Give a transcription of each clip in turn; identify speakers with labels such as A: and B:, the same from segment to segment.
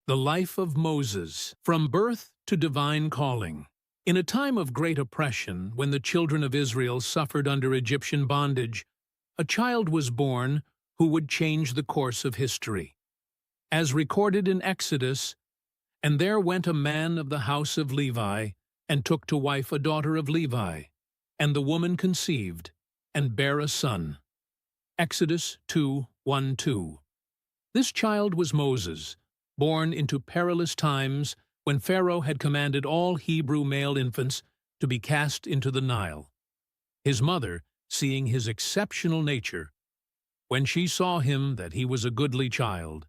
A: The life of Moses, from birth to divine calling. In a time of great oppression, when the children of Israel suffered under Egyptian bondage, a child was born who would change the course of history. As recorded in Exodus, "And there went a man of the house of Levi, and took to wife a daughter of Levi, and the woman conceived, and bare a son." Exodus 2:1-2. This child was Moses, born into perilous times when Pharaoh had commanded all Hebrew male infants to be cast into the Nile. His mother, seeing his exceptional nature, when she saw him that he was a goodly child,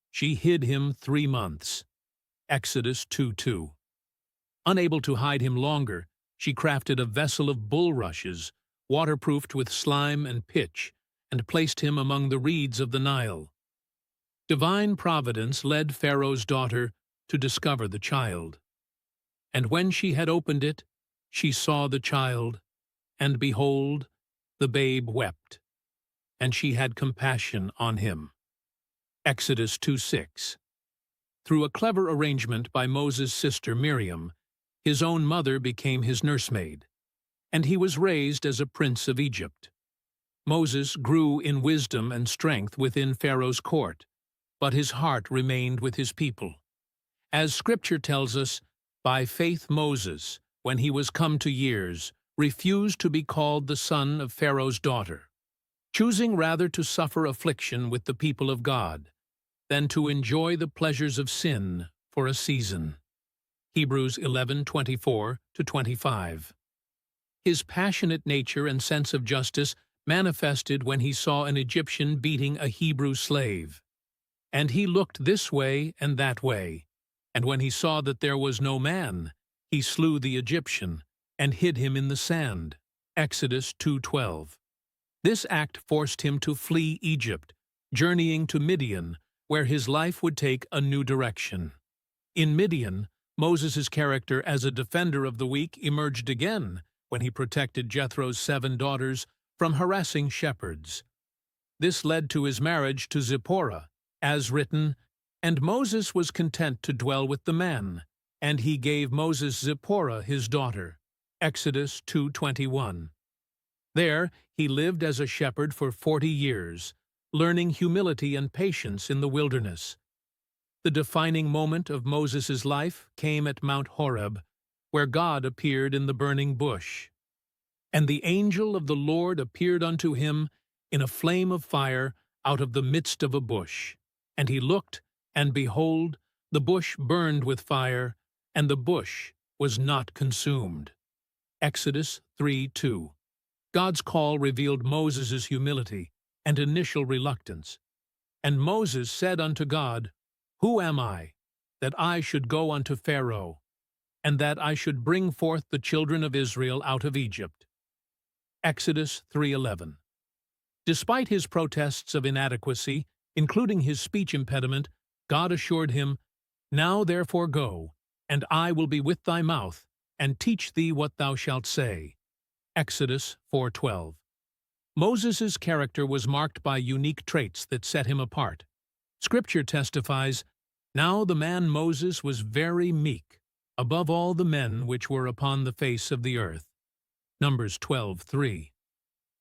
A: she hid him 3 months. Exodus 2:2. Unable to hide him longer, she crafted a vessel of bulrushes, waterproofed with slime and pitch, and placed him among the reeds of the Nile. Divine providence led Pharaoh's daughter to discover the child. And when she had opened it, she saw the child, and behold, the babe wept, and she had compassion on him. Exodus 2:6. Through a clever arrangement by Moses' sister Miriam, his own mother became his nursemaid, and he was raised as a prince of Egypt. Moses grew in wisdom and strength within Pharaoh's court, but his heart remained with his people. As Scripture tells us, by faith Moses, when he was come to years, refused to be called the son of Pharaoh's daughter, choosing rather to suffer affliction with the people of God than to enjoy the pleasures of sin for a season. Hebrews 11:24-25. His passionate nature and sense of justice manifested when he saw an Egyptian beating a Hebrew slave. And he looked this way and that way, and when he saw that there was no man, he slew the Egyptian and hid him in the sand. Exodus 2:12. This act forced him to flee Egypt, journeying to Midian, where his life would take a new direction. In Midian, Moses' character as a defender of the weak emerged again when he protected Jethro's 7 daughters from harassing shepherds. This led to his marriage to Zipporah, as written, "And Moses was content to dwell with the man, and he gave Moses Zipporah his daughter." Exodus 2:21. There he lived as a shepherd for 40 years, learning humility and patience in the wilderness. The defining moment of Moses' life came at Mount Horeb, where God appeared in the burning bush. "And the angel of the Lord appeared unto him in a flame of fire out of the midst of a bush. And he looked, and behold, the bush burned with fire, and the bush was not consumed." Exodus 3:2. God's call revealed Moses' humility and initial reluctance. "And Moses said unto God, Who am I, that I should go unto Pharaoh, and that I should bring forth the children of Israel out of Egypt?" Exodus 3:11. Despite his protests of inadequacy, including his speech impediment, God assured him, "Now therefore go, and I will be with thy mouth, and teach thee what thou shalt say." Exodus 4:12. Moses' character was marked by unique traits that set him apart. Scripture testifies, "Now the man Moses was very meek, above all the men which were upon the face of the earth." Numbers 12:3.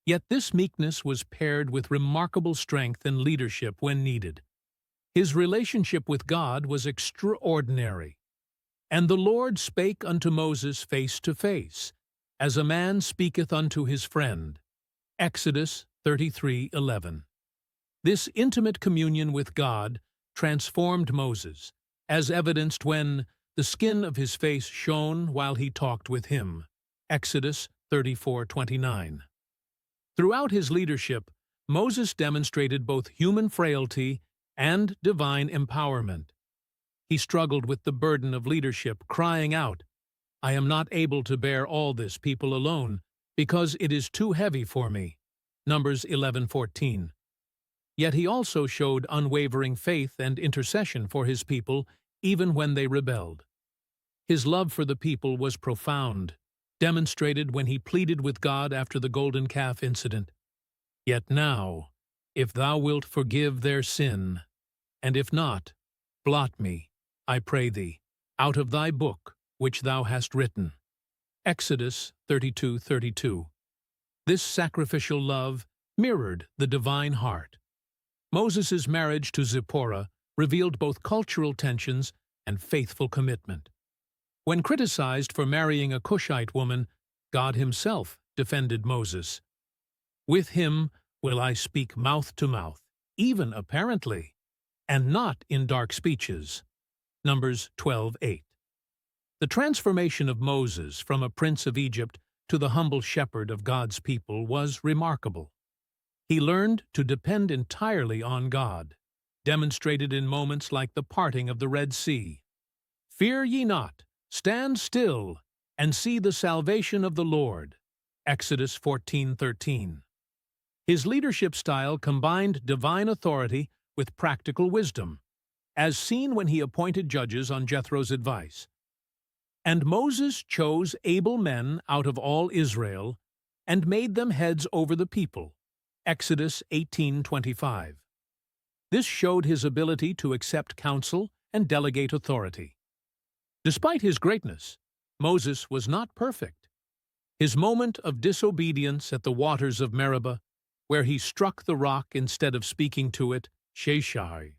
A: Yet this meekness was paired with remarkable strength and leadership when needed. His relationship with God was extraordinary. "And the Lord spake unto Moses face to face, as a man speaketh unto his friend." Exodus 33:11. This intimate communion with God transformed Moses, as evidenced when the skin of his face shone while he talked with him. Exodus 34:29. Throughout his leadership, Moses demonstrated both human frailty and divine empowerment. He struggled with the burden of leadership, crying out, "I am not able to bear all this people alone, because it is too heavy for me." Numbers 11:14. Yet he also showed unwavering faith and intercession for his people, even when they rebelled. His love for the people was profound, demonstrated when he pleaded with God after the golden calf incident. "Yet now, if thou wilt forgive their sin, and if not, blot me." I pray thee, out of thy book, which thou hast written. Exodus 32:32. This sacrificial love mirrored the divine heart. Moses' marriage to Zipporah revealed both cultural tensions and faithful commitment. When criticized for marrying a Cushite woman, God himself defended Moses. With him will I speak mouth to mouth, even apparently, and not in dark speeches. Numbers 12:8. The transformation of Moses from a prince of Egypt to the humble shepherd of God's people was remarkable. He learned to depend entirely on God, demonstrated in moments like the parting of the Red Sea. Fear ye not, stand still, and see the salvation of the Lord. Exodus 14:13. His leadership style combined divine authority with practical wisdom, as seen when he appointed judges on Jethro's advice. And Moses chose able men out of all Israel and made them heads over the people. Exodus 18:25. This showed his ability to accept counsel and delegate authority. Despite his greatness, Moses was not perfect. His moment of disobedience at the waters of Meribah, where he struck the rock instead of speaking to it, Sheshai,